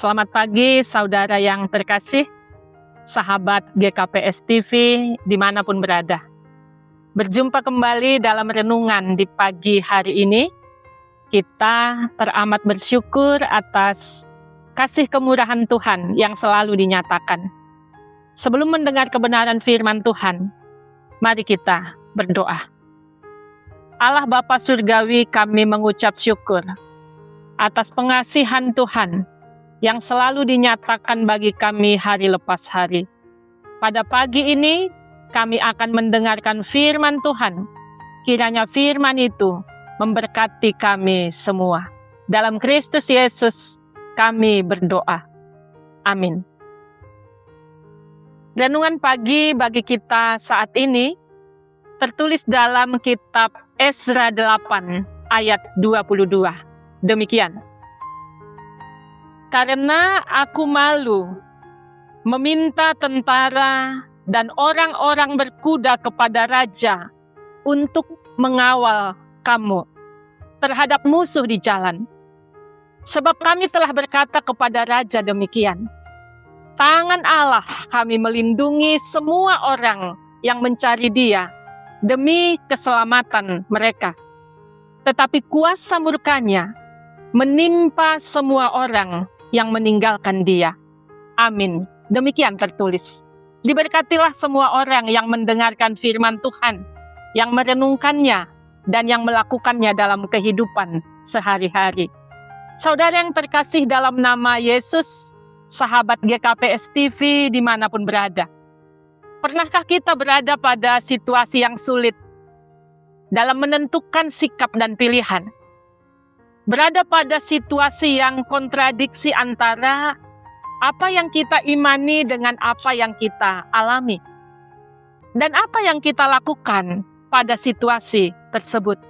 Selamat pagi saudara yang terkasih, sahabat GKPS TV dimanapun berada. Berjumpa kembali dalam renungan di pagi hari ini. Kita teramat bersyukur atas kasih kemurahan Tuhan yang selalu dinyatakan. Sebelum mendengar kebenaran firman Tuhan, mari kita berdoa. Allah Bapa Surgawi, kami mengucap syukur atas pengasihan Tuhan yang selalu dinyatakan bagi kami hari lepas hari. Pada pagi ini, kami akan mendengarkan firman Tuhan. Kiranya firman itu memberkati kami semua. Dalam Kristus Yesus, kami berdoa. Amin. Renungan pagi bagi kita saat ini tertulis dalam kitab Ezra 8 ayat 22. Demikian. Karena aku malu meminta tentara dan orang-orang berkuda kepada raja untuk mengawal kamu terhadap musuh di jalan. Sebab kami telah berkata kepada raja demikian, tangan Allah kami melindungi semua orang yang mencari Dia demi keselamatan mereka. Tetapi kuasa murkanya menimpa semua orang yang meninggalkan Dia. Amin. Demikian tertulis. Diberkatilah semua orang yang mendengarkan firman Tuhan, yang merenungkannya, dan yang melakukannya dalam kehidupan sehari-hari. Saudara yang terkasih dalam nama Yesus, sahabat GKPS TV dimanapun berada. Pernahkah kita berada pada situasi yang sulit dalam menentukan sikap dan pilihan? Berada pada situasi yang kontradiksi antara apa yang kita imani dengan apa yang kita alami. Dan apa yang kita lakukan pada situasi tersebut.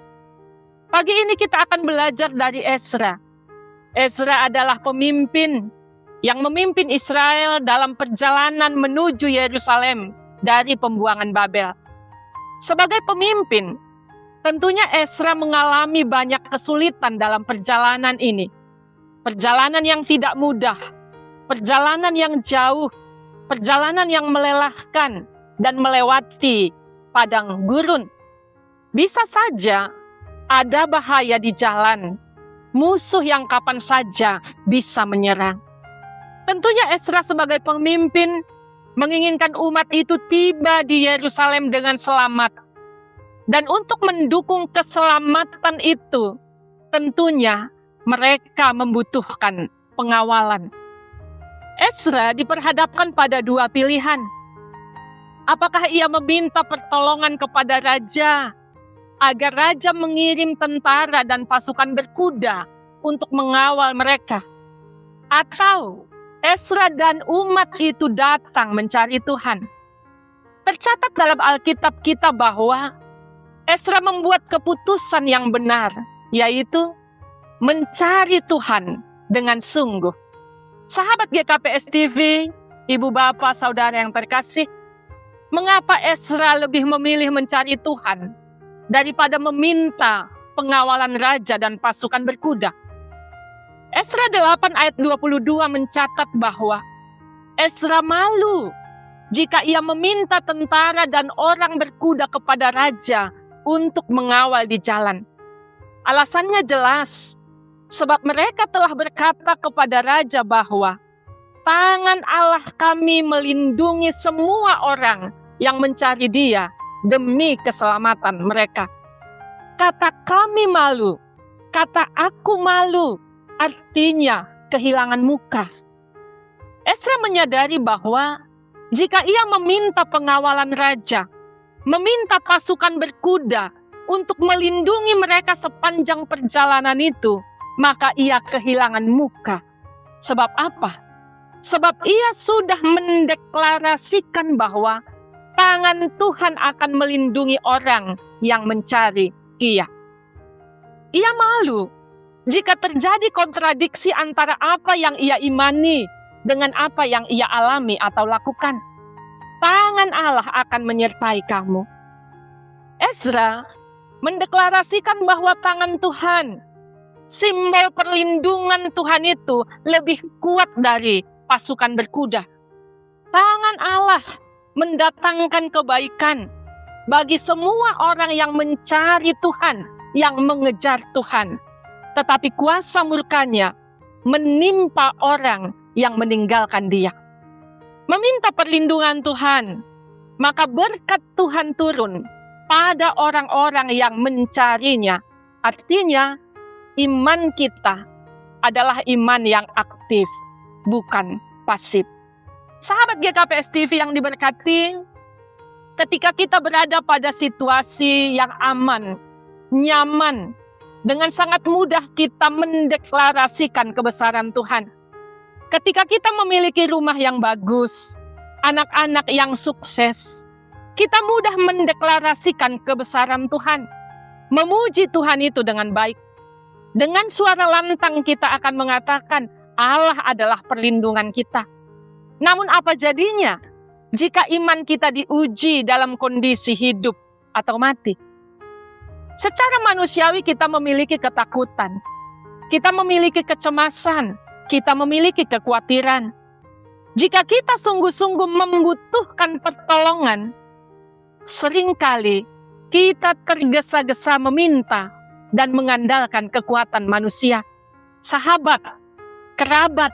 Pagi ini kita akan belajar dari Ezra. Ezra adalah pemimpin yang memimpin Israel dalam perjalanan menuju Yerusalem dari pembuangan Babel. Sebagai pemimpin, tentunya Ezra mengalami banyak kesulitan dalam perjalanan ini. Perjalanan yang tidak mudah, perjalanan yang jauh, perjalanan yang melelahkan dan melewati padang gurun. Bisa saja ada bahaya di jalan, musuh yang kapan saja bisa menyerang. Tentunya Ezra sebagai pemimpin menginginkan umat itu tiba di Yerusalem dengan selamat. Dan untuk mendukung keselamatan itu, tentunya mereka membutuhkan pengawalan. Ezra diperhadapkan pada dua pilihan. Apakah ia meminta pertolongan kepada raja agar raja mengirim tentara dan pasukan berkuda untuk mengawal mereka? Atau Ezra dan umat itu datang mencari Tuhan? Tercatat dalam Alkitab kita bahwa Ezra membuat keputusan yang benar, yaitu mencari Tuhan dengan sungguh. Sahabat GKPS TV, ibu bapak saudara yang terkasih, mengapa Ezra lebih memilih mencari Tuhan daripada meminta pengawalan raja dan pasukan berkuda? Ezra 8 ayat 22 mencatat bahwa Ezra malu jika ia meminta tentara dan orang berkuda kepada raja untuk mengawal di jalan. Alasannya jelas, sebab mereka telah berkata kepada raja bahwa tangan Allah kami melindungi semua orang yang mencari Dia demi keselamatan mereka. Kata kami malu, kata aku malu, artinya kehilangan muka. Ezra menyadari bahwa jika ia meminta pengawalan raja, meminta pasukan berkuda untuk melindungi mereka sepanjang perjalanan itu, maka ia kehilangan muka. Sebab apa? Sebab ia sudah mendeklarasikan bahwa tangan Tuhan akan melindungi orang yang mencari Dia. Ia malu jika terjadi kontradiksi antara apa yang ia imani dengan apa yang ia alami atau lakukan. Tangan Allah akan menyertai kamu. Ezra mendeklarasikan bahwa tangan Tuhan Simbol perlindungan Tuhan itu lebih kuat dari pasukan berkuda. Tangan Allah mendatangkan kebaikan bagi semua orang yang mencari Tuhan, yang mengejar Tuhan. Tetapi kuasa murkanya menimpa orang yang meninggalkan Dia. Meminta perlindungan Tuhan, maka berkat Tuhan turun pada orang-orang yang mencarinya. Artinya, iman kita adalah iman yang aktif, bukan pasif. Sahabat GKPS TV yang diberkati, ketika kita berada pada situasi yang aman, nyaman, dengan sangat mudah kita mendeklarasikan kebesaran Tuhan. Ketika kita memiliki rumah yang bagus, anak-anak yang sukses, kita mudah mendeklarasikan kebesaran Tuhan. Memuji Tuhan itu dengan baik. Dengan suara lantang kita akan mengatakan, Allah adalah perlindungan kita. Namun apa jadinya jika iman kita diuji dalam kondisi hidup atau mati? Secara manusiawi kita memiliki ketakutan, kita memiliki kecemasan, kita memiliki kekhawatiran. Jika kita sungguh-sungguh membutuhkan pertolongan, seringkali kita tergesa-gesa meminta dan mengandalkan kekuatan manusia, sahabat, kerabat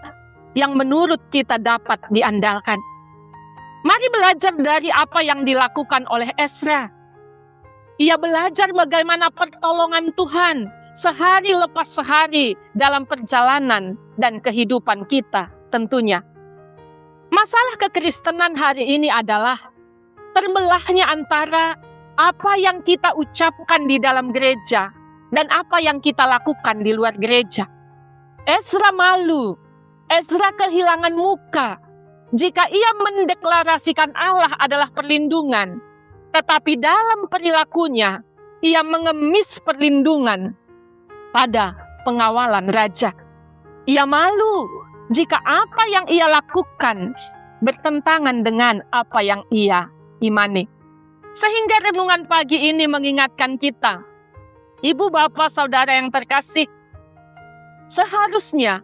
yang menurut kita dapat diandalkan. Mari belajar dari apa yang dilakukan oleh Ezra. Ia belajar bagaimana pertolongan Tuhan sehari lepas sehari dalam perjalanan dan kehidupan kita tentunya. Masalah kekristenan hari ini adalah terbelahnya antara apa yang kita ucapkan di dalam gereja dan apa yang kita lakukan di luar gereja. Ezra malu, Ezra kehilangan muka jika ia mendeklarasikan Allah adalah perlindungan, tetapi dalam perilakunya ia mengemis perlindungan pada pengawalan raja. Ia malu jika apa yang ia lakukan bertentangan dengan apa yang ia imani. Sehingga renungan pagi ini mengingatkan kita, ibu, bapak, saudara yang terkasih, seharusnya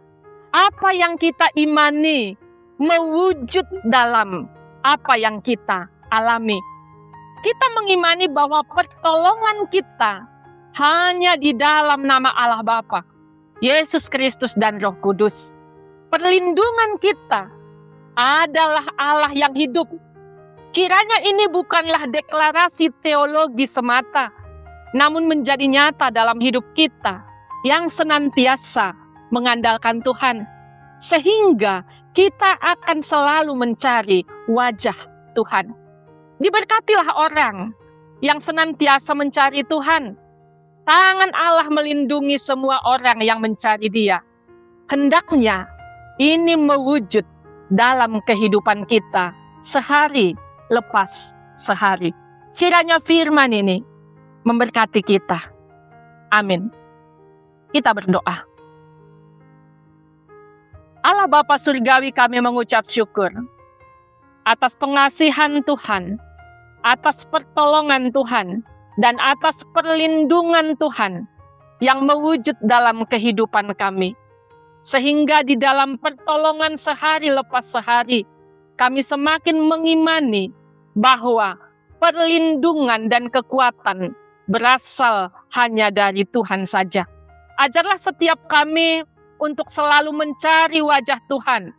apa yang kita imani mewujud dalam apa yang kita alami. Kita mengimani bahwa pertolongan kita hanya di dalam nama Allah Bapa, Yesus Kristus dan Roh Kudus. Perlindungan kita adalah Allah yang hidup. Kiranya ini bukanlah deklarasi teologi semata, namun menjadi nyata dalam hidup kita yang senantiasa mengandalkan Tuhan, sehingga kita akan selalu mencari wajah Tuhan. Diberkatilah orang yang senantiasa mencari Tuhan. Tangan Allah melindungi semua orang yang mencari Dia. Hendaknya ini mewujud dalam kehidupan kita sehari lepas sehari. Kiranya firman ini memberkati kita. Amin. Kita berdoa. Allah Bapa Surgawi, kami mengucap syukur atas pengasihan Tuhan, atas pertolongan Tuhan, dan atas perlindungan Tuhan yang mewujud dalam kehidupan kami. Sehingga di dalam pertolongan sehari lepas sehari, kami semakin mengimani bahwa perlindungan dan kekuatan berasal hanya dari Tuhan saja. Ajarlah setiap kami untuk selalu mencari wajah Tuhan,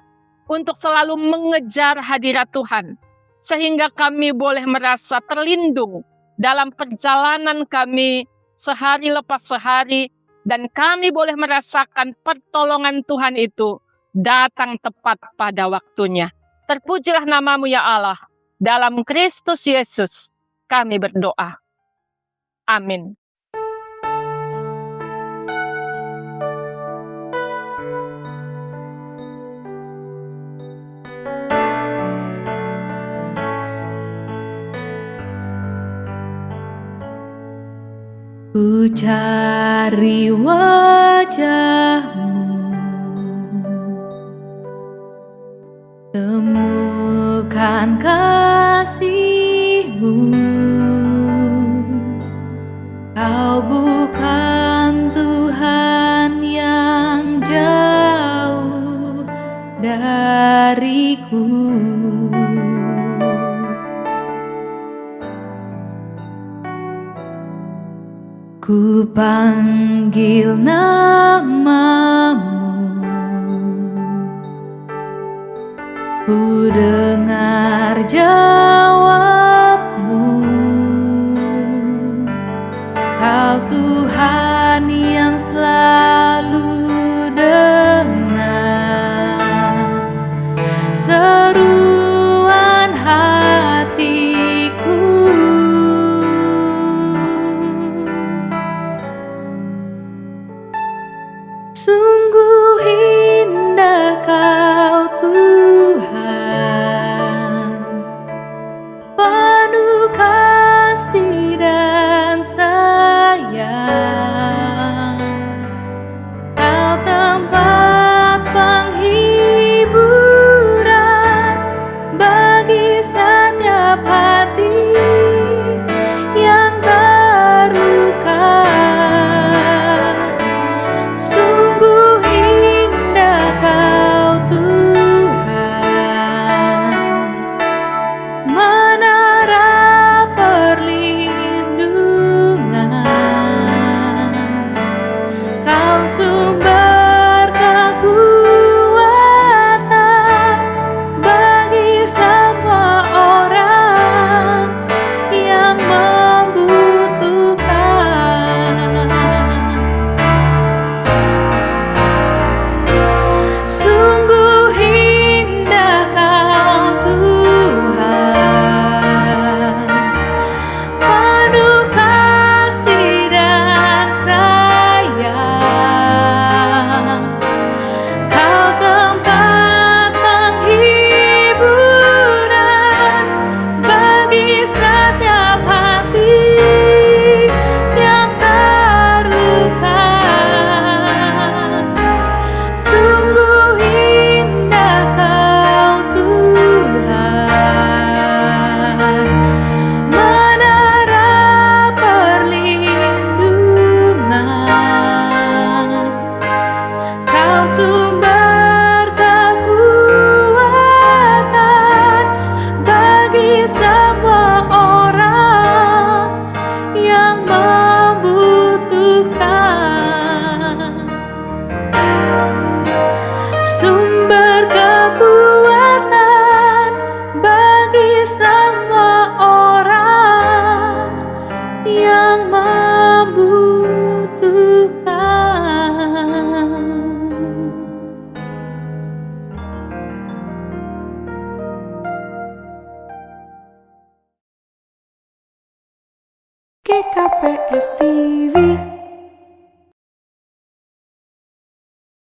untuk selalu mengejar hadirat Tuhan, sehingga kami boleh merasa terlindung dalam perjalanan kami sehari lepas sehari, dan kami boleh merasakan pertolongan Tuhan itu datang tepat pada waktunya. Terpujilah nama-Mu ya Allah. Dalam Kristus Yesus kami berdoa. Amin. Ku cari wajah-Mu, temukan kasih-Mu. Kau bukan Tuhan Ku panggil namamu, ku dengar jawabmu. Kau Tuhan yang selalu dengar seruan hatiku. Sungguh indah Kau Tuhan, penuh kasih dan sayang. Kau tempat penghiburan bagi setiap hati yang terluka. Sungguh indah Kau Tuhan, menara perlindungan. Kau sumber kekuatan bagi semua orang yang membutuhkan. Sungguh indah Kau Tuhan, penuh kasih dan sayang. Kau tempat penghiburan bagi setiap hati yang terluka. Sungguh indah Kau Tuhan, menara perlindungan. Kau sumber kekuatan bagi semua orang yang membutuhkan. Sumber kekuatan bagi semua orang yang membutuhkan. GKPS TV